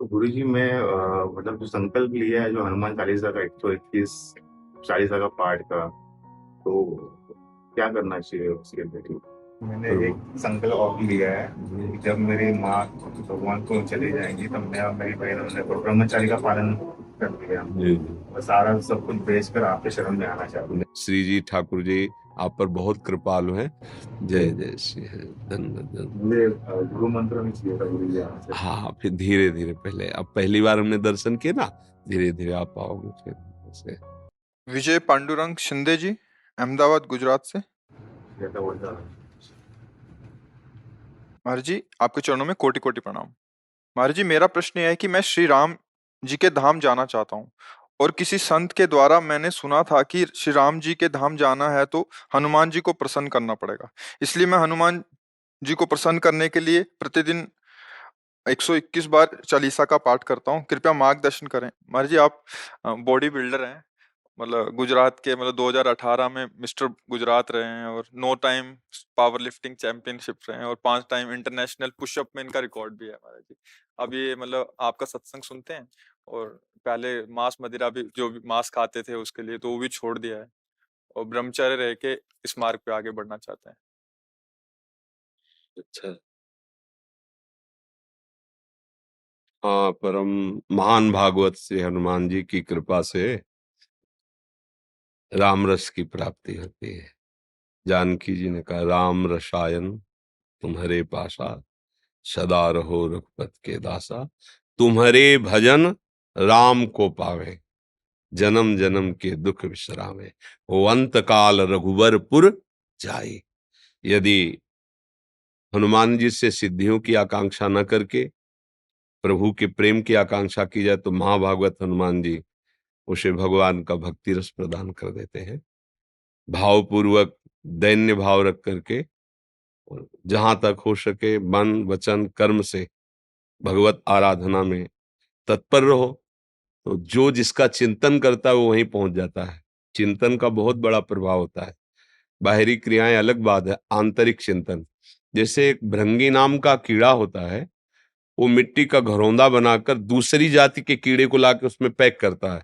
तो गुरुजी मैं मतलब जो संकल्प लिया है जो हनुमान चालीसा का 121 चालीसा का पाठ का, तो क्या करना चाहिए उसके लिए? मैंने एक प्रभु संकल्प और लिया है कि जब मेरी माँ भगवान को चली जाएंगी तब मैं और मेरी बहन ने तो ब्रह्मचारी का पालन कर लिया। जी जी। और सारा सब कुछ बेच कर आपके शरण में आना चाहते हैं। श्री जी ठाकुर जी आप पर बहुत कृपालु हैं। जय जय श्री हरि धन्य धन्य। मुझे गुरु मंत्र भी चाहिए था गुरु जी आपसे। हाँ फिर धीरे धीरे, पहले अब पहली बार हमने दर्शन किए ना, धीरे धीरे आप पाओगे फिर से। विजय पांडुरंग शिंदे जी, अहमदाबाद गुजरात से। जैसा बोलता महाराज जी आपके चरणों में कोटि कोटि प्रणाम। महाराज जी मेरा प्रश्न यह है कि मैं श्री राम जी के धाम जाना चाहता हूँ और किसी संत के द्वारा मैंने सुना था कि श्री राम जी के धाम जाना है तो हनुमान जी को प्रसन्न करना पड़ेगा। इसलिए मैं हनुमान जी को प्रसन्न करने के लिए प्रतिदिन 121 बार चालीसा का पाठ करता हूँ। कृपया मार्गदर्शन करें। महाराज जी आप बॉडी बिल्डर हैं, मतलब गुजरात के, मतलब 2018 में मिस्टर गुजरात रहे हैं और 9 टाइम पावर लिफ्टिंग चैंपियनशिप रहे हैं और 5 टाइम इंटरनेशनल पुशअप में इनका रिकॉर्ड भी है महाराज जी। अब ये मतलब आपका सत्संग सुनते हैं और पहले मांस मदिरा भी, जो भी मांस खाते थे उसके लिए, तो वो भी छोड़ दिया है और ब्रह्मचर्य रह के इस मार्ग पे आगे बढ़ना चाहते हैं। अच्छा। हाँ, परम महान भागवत श्री हनुमान जी की कृपा से राम रस की प्राप्ति होती है। जानकी जी ने कहा, राम रसायन तुम्हारे पासा, सदा रहो रघुपत के दासा। तुम्हारे भजन राम को पावे, जन्म जन्म के दुख विश्रामे। वो अंत काल रघुवरपुर जाए। यदि हनुमान जी से सिद्धियों की आकांक्षा न करके प्रभु के प्रेम की आकांक्षा की जाए तो महाभागवत हनुमान जी उसे भगवान का भक्ति रस प्रदान कर देते हैं। भावपूर्वक दैन्य भाव रख करके और जहां तक हो सके मन वचन कर्म से भगवत आराधना में तत्पर रहो, तो जो जिसका चिंतन करता है वो वहीं पहुंच जाता है। चिंतन का बहुत बड़ा प्रभाव होता है। बाहरी क्रियाएं अलग बात है, आंतरिक चिंतन। जैसे एक भृंगी नाम का कीड़ा होता है, वो मिट्टी का घरौंदा बनाकर दूसरी जाति के कीड़े को लाके उसमें पैक करता है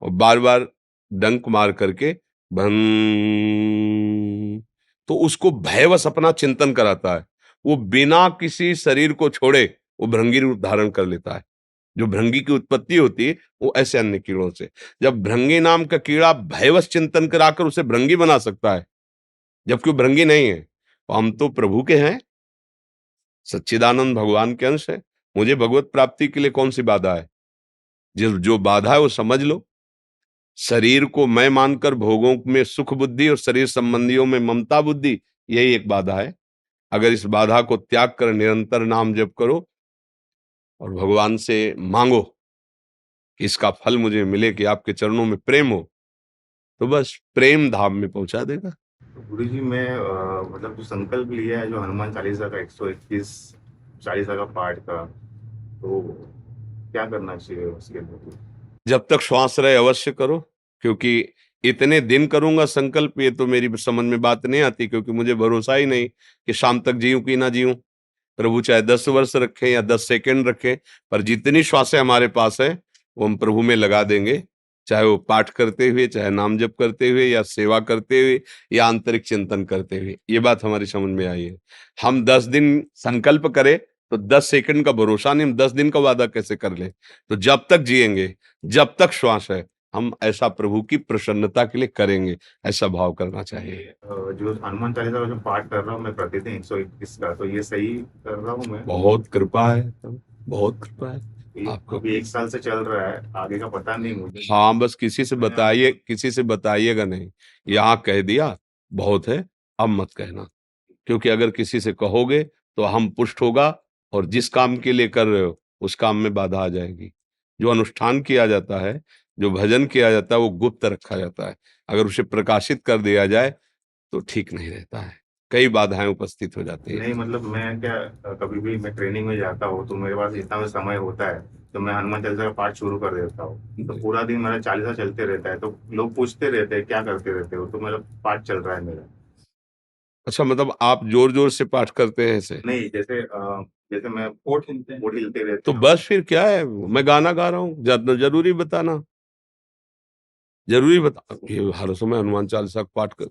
और बार बार डंक मार करके भन, तो उसको भयवश अपना चिंतन कराता है। वो बिना किसी शरीर को छोड़े वो भृंगी रूप धारण कर लेता है। जो भृंगी की उत्पत्ति होती है वो ऐसे अन्य कीड़ों से। जब भृंगी नाम का कीड़ा भयवश चिंतन कराकर उसे भृंगी बना सकता है, जबकि वो भृंगी नहीं है। तो हम तो प्रभु के हैं, सच्चिदानंद भगवान के अंश है। मुझे भगवत प्राप्ति के लिए कौन सी बाधा है? जो जो बाधा है वो समझ लो। शरीर को मैं मानकर भोगों में सुख बुद्धि और शरीर संबंधियों में ममता बुद्धि, यही एक बाधा है। अगर इस बाधा को त्याग कर निरंतर नाम जप करो और भगवान से मांगो कि इसका फल मुझे मिले, कि आपके चरणों में प्रेम हो, तो बस प्रेम धाम में पहुंचा देगा। तो गुरु जी मैं मतलब जो संकल्प लिया है जो हनुमान चालीसा का 121 चालीसा का पाठ का, तो क्या करना चाहिए उसके लिए? जब तक श्वास रहे अवश्य करो, क्योंकि इतने दिन करूंगा संकल्प, ये तो मेरी समझ में बात नहीं आती, क्योंकि मुझे भरोसा ही नहीं कि शाम तक जीऊं कि ना जीऊं। प्रभु चाहे 10 वर्ष रखें या 10 सेकंड रखें, पर जितनी श्वासें हमारे पास है वो हम प्रभु में लगा देंगे, चाहे वो पाठ करते हुए, चाहे नाम जप करते हुए, या सेवा करते हुए, या आंतरिक चिंतन करते हुए। ये बात हमारी समझ में आई है। हम 10 दिन संकल्प करें तो 10 सेकंड का भरोसा नहीं, हम 10 दिन का वादा कैसे कर लें? तो जब तक जिएंगे, जब तक श्वास है, हम ऐसा प्रभु की प्रसन्नता के लिए करेंगे, ऐसा भाव करना चाहिए। जो हनुमान चालीसा का जो पाठ कर रहा हूँ मैं प्रतिदिन 121 का, तो ये सही कर रहा हूँ मैं? बहुत कृपा है, बहुत कृपा है आपको। अभी 1 साल से चल रहा है, आगे का पता नहीं मुझे। हाँ, बस किसी से बताइए, किसी से बताइएगा नहीं। यहाँ कह दिया बहुत है, अब मत कहना, क्योंकि अगर किसी से कहोगे तो हम पुष्ट होगा और जिस काम के लिए कर रहे हो उस काम में बाधा आ जाएगी। जो अनुष्ठान किया जाता है, जो भजन किया जाता है, वो गुप्त रखा जाता है। अगर उसे प्रकाशित कर दिया जाए तो ठीक नहीं रहता है, कई बाधाएं उपस्थित हो जाती है। नहीं मतलब मैं क्या, कभी भी मैं ट्रेनिंग में जाता हूँ तो मेरे पास इतना समय होता है तो मैं हनुमान चालीसा का पाठ शुरू कर देता हूँ, तो पूरा दिन मेरा चालीसा चलते रहता है। तो लोग पूछते रहते हैं क्या करते रहते हो, तो मेरा पाठ चल रहा है मेरा। अच्छा, मतलब आप जोर जोर से पाठ करते हैं ऐसे? नहीं, जैसे मैं पोट हिलते रहते तो हैं। बस फिर क्या है, मैं गाना गा रहा हूँ, जरूरी बताना, जरूरी बता कि हर समय हनुमान चालीसा का पाठ कर।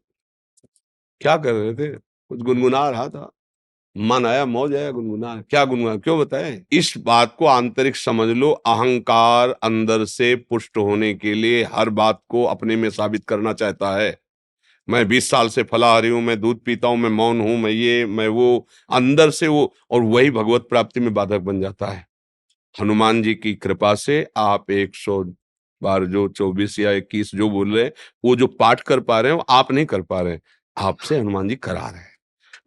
क्या कर रहे थे? कुछ गुनगुना रहा था, मन आया, मौज आया, गुनगुना। क्या गुनगुना, क्यों बताएं? इस बात को आंतरिक समझ लो, अहंकार अंदर से पुष्ट होने के लिए हर बात को अपने में साबित करना चाहता है। मैं 20 साल से फलाहारी हूं, मैं दूध पीता हूं, मैं मौन हूं, मैं ये मैं वो, अंदर से वो, और वही भगवत प्राप्ति में बाधक बन जाता है। हनुमान जी की कृपा से आप 100 बार जो 24 या 21 जो बोल रहे हैं, वो जो पाठ कर पा रहे हैं वो आप नहीं कर पा रहे हैं, आपसे हनुमान जी करा रहे हैं।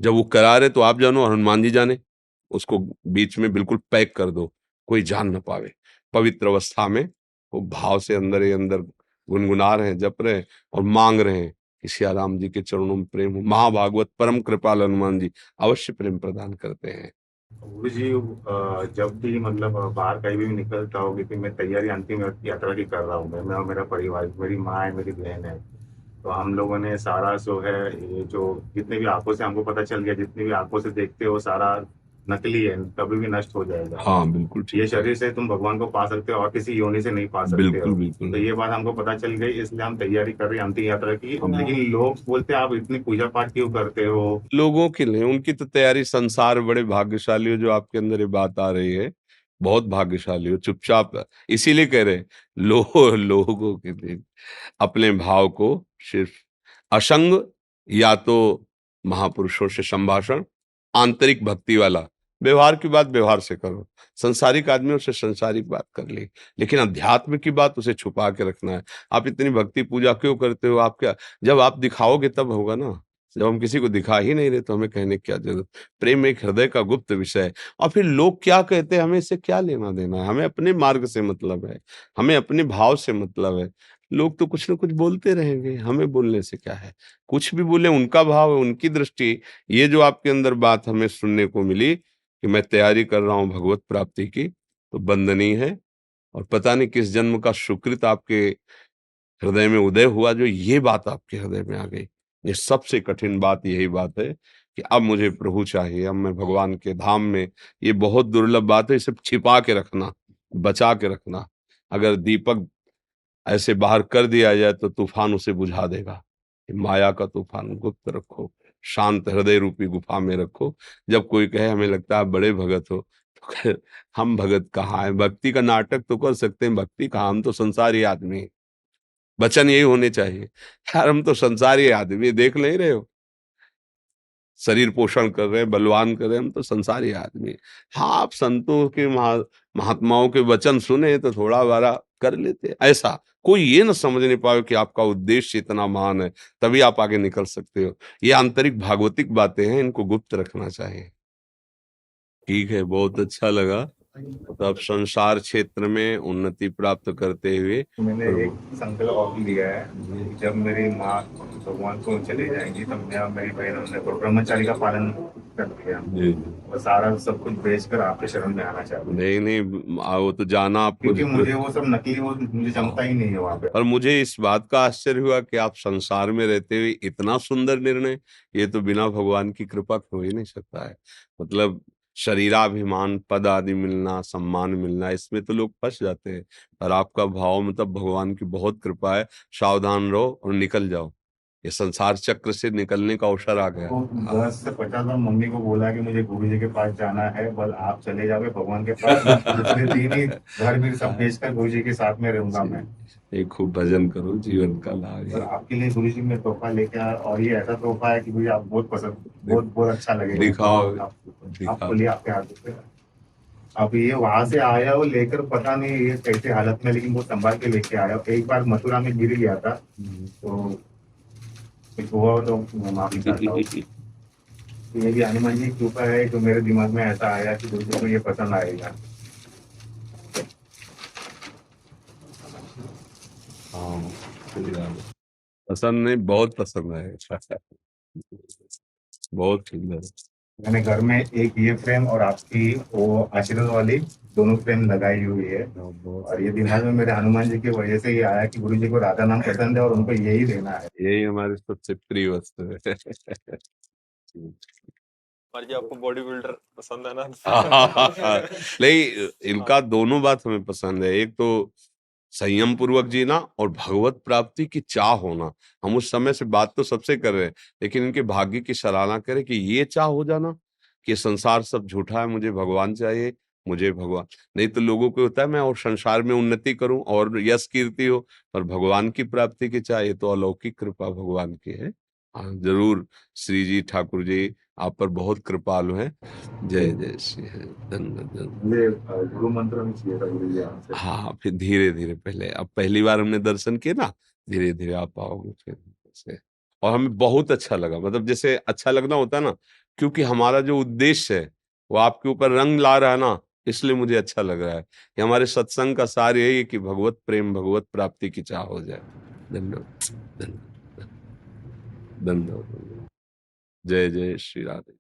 जब वो करा रहे तो आप जानो और हनुमान जी जाने, उसको बीच में बिल्कुल पैक कर दो, कोई जान ना पावे। पवित्र अवस्था में वो भाव से अंदर ही अंदर गुनगुना रहे हैं, जप रहे हैं और मांग रहे हैं कि सिया राम जी के चरणों में प्रेम हो। महाभागवत परम कृपाल हनुमान जी अवश्य प्रेम प्रदान करते हैं। गुरु जी, जब भी मतलब बाहर कहीं भी निकलता हो, क्योंकि मैं तैयारी अंतिम यात्रा की कर रहा हूँ, मैं और मेरा परिवार, मेरी माँ है, मेरी बहन है, तो हम लोगों ने सारा जो है, ये जो जितने भी आंखों से हमको पता चल गया, जितनी भी आंखों से देखते हो सारा नकली है, कभी भी नष्ट हो जाएगा। हाँ बिल्कुल ये ठीक है। शरीर से तुम भगवान को पा सकते हो और किसी योनि से नहीं पा सकते बिल्कुल हो। बिल्कुल तो ये बात हमको पता चल गई, इसलिए हम तैयारी कर रहे हैं अंतिम यात्रा की। लेकिन लोग बोलते हैं आप इतनी पूजा पाठ क्यों करते हो? लोगों के लिए, उनकी तो तैयारी, संसार बड़े भाग्यशाली हो जो आपके अंदर ये बात आ रही है, बहुत भाग्यशाली हो। चुपचाप, इसीलिए कह रहे हैं, लोगों के लिए अपने भाव को सिर्फ असंग, या तो महापुरुषों से संभाषण, आंतरिक भक्ति वाला, व्यवहार की बात व्यवहार से करो, संसारिक आदमियों से संसारिक बात कर ली, लेकिन अध्यात्म की बात उसे छुपा के रखना है। आप इतनी भक्ति पूजा क्यों करते हो? आप क्या, जब आप दिखाओगे तब होगा ना। जब हम किसी को दिखा ही नहीं रहे तो हमें कहने की क्या जरूरत? प्रेम एक हृदय का गुप्त विषय है। और फिर लोग क्या कहते हैं, हमें इससे क्या लेना देना है? हमें अपने मार्ग से मतलब है, हमें अपने भाव से मतलब है। लोग तो कुछ ना कुछ बोलते रहेंगे, हमें बोलने से क्या है? कुछ भी बोले, उनका भाव है, उनकी दृष्टि। ये जो आपके अंदर बात हमें सुनने को मिली कि मैं तैयारी कर रहा हूँ भगवत प्राप्ति की, तो वंदनीय है। और पता नहीं किस जन्म का सुकृत आपके हृदय में उदय हुआ जो ये बात आपके हृदय में आ गई। ये सबसे कठिन बात यही बात है कि अब मुझे प्रभु चाहिए, अब मैं भगवान के धाम में। ये बहुत दुर्लभ बात है, इसे छिपा के रखना, बचा के रखना। अगर दीपक ऐसे बाहर कर दिया जाए तो तूफान उसे बुझा देगा। माया का तूफान गुप्त रखो, शांत हृदय रूपी गुफा में रखो। जब कोई कहे हमें लगता है बड़े भगत हो, तो कहे, हम भगत कहाँ है? भक्ति का नाटक तो कर सकते हैं, भक्ति कहाँ, हम तो संसारी आदमी हैं। वचन यही होने चाहिए, यार हम तो संसारी आदमी, देख नहीं रहे हो? शरीर पोषण कर रहे हैं, बलवान कर रहे हैं, हम तो संसारी आदमी हैं। हाँ, आप संतों के, महात्माओं के वचन सुने तो थोड़ा बारा कर लेते। ऐसा कोई ये ना समझ नहीं पाए कि आपका उद्देश्य इतना महान है, तभी आप आगे निकल सकते हो। ये आंतरिक भागवतिक बातें हैं, इनको गुप्त रखना चाहिए। ठीक है, बहुत अच्छा लगा। तो अब संसार क्षेत्र में उन्नति प्राप्त करते हुए मैंने एक संकल्प और लिया है कि जब मेरी माँ भगवान को चले जाएंगी, तब मैं और मेरी बहन हमने तो ब्रह्मचारी का पालन कर दिया जी और सारा सब कुछ बेच कर आपके शरण में आना चाहते हैं। नहीं नहीं, वो तो जाना आपको क्योंकि मुझे वो सब नकली, वो मुझे जमता ही नहीं है वहां पे। पर मुझे इस बात का आश्चर्य हुआ कि आप संसार में रहते हुए इतना सुंदर निर्णय, ये तो बिना भगवान की कृपा के हो ही नहीं सकता है। मतलब शरीराभिमान, पद आदि मिलना, सम्मान मिलना, इसमें तो लोग फंस जाते हैं। पर आपका भाव, मतलब भगवान की बहुत कृपा है। सावधान रहो और निकल जाओ, ये संसार चक्र से निकलने का अवसर आ गया। तो 10 से 50 बार मम्मी को बोला कि मुझे गुरु जी के पास जाना है, बस आप चले जाओगे भगवान के पास, मैं दूसरे दिन ही घर भी सब बेचकर गुरु जी के साथ में रहूंगा मैं। एक खूब भजन करो, जीवन का लाभ और है। आपके लिए गुरु जी में तोहफा लेके आया, और ये ऐसा तोहफा है कि मुझे आप बहुत पसंद, बहुत बहुत अच्छा लगेगा। दिखाओ, आप दिखाओ। बोलिए, आपके हाथ पे। अब ये वहां से आया वो लेकर, पता नहीं ये कैसे हालत में, लेकिन वो संभाल के लेके आया। एक बार मथुरा में गिर गया था, तो कुछ हुआ हो तो मैं माफी चाहता हूँ। ये भी हनुमान जी की कृपा है जो मेरे दिमाग में ऐसा आया कि दूसरों को ये पसंद आएगा। हाँ, पसंद नहीं, बहुत पसंद है। बहुत सुंदर। मैंने घर में एक ये फ्रेम और आपकी वो आशीर्वाद वाली दोनों फ्रेम लगाई हुई है। और ये दिमाग में मेरे हनुमान जी की वजह से ये आया कि गुरु जी को राधा नाम पसंद है और उनको यही देना है। यही हमारी सबसे प्रिय वस्तु है। और जी आपको बॉडी बिल्डर पसंद है ना? नहीं, इनका दोनों बात हमें पसंद है। एक तो संयम पूर्वक जीना और भगवत प्राप्ति की चाह होना। हम उस समय से बात तो सबसे कर रहे हैं, लेकिन इनके भाग्य की सराहना करें कि ये चाह हो जाना कि संसार सब झूठा है, मुझे भगवान चाहिए, मुझे भगवान। नहीं तो लोगों को होता है मैं और संसार में उन्नति करूं और यश कीर्ति हो, पर भगवान की प्राप्ति की चाह, ये तो अलौकिक कृपा भगवान की है। हाँ, जरूर श्री जी ठाकुर जी आप पर बहुत कृपालु हैं। जय जय श्री हरि, धन्य। ये गुरु मंत्र में चाहिए था गुरु जी हमसे। हाँ, फिर धीरे धीरे, पहले अब पहली बार हमने दर्शन किए ना, धीरे धीरे आप पाओगे फिर से। और हमें बहुत अच्छा लगा, मतलब जैसे अच्छा लगना होता है ना, क्योंकि हमारा जो उद्देश्य है वो आपके ऊपर रंग ला रहा है ना, इसलिए मुझे अच्छा लग रहा है कि हमारे सत्संग का सार यही है कि भगवत प्रेम, भगवत प्राप्ति की चाह हो जाए। धन्यवाद, धन्यवाद, धन्यवाद। जय जय श्री राधे।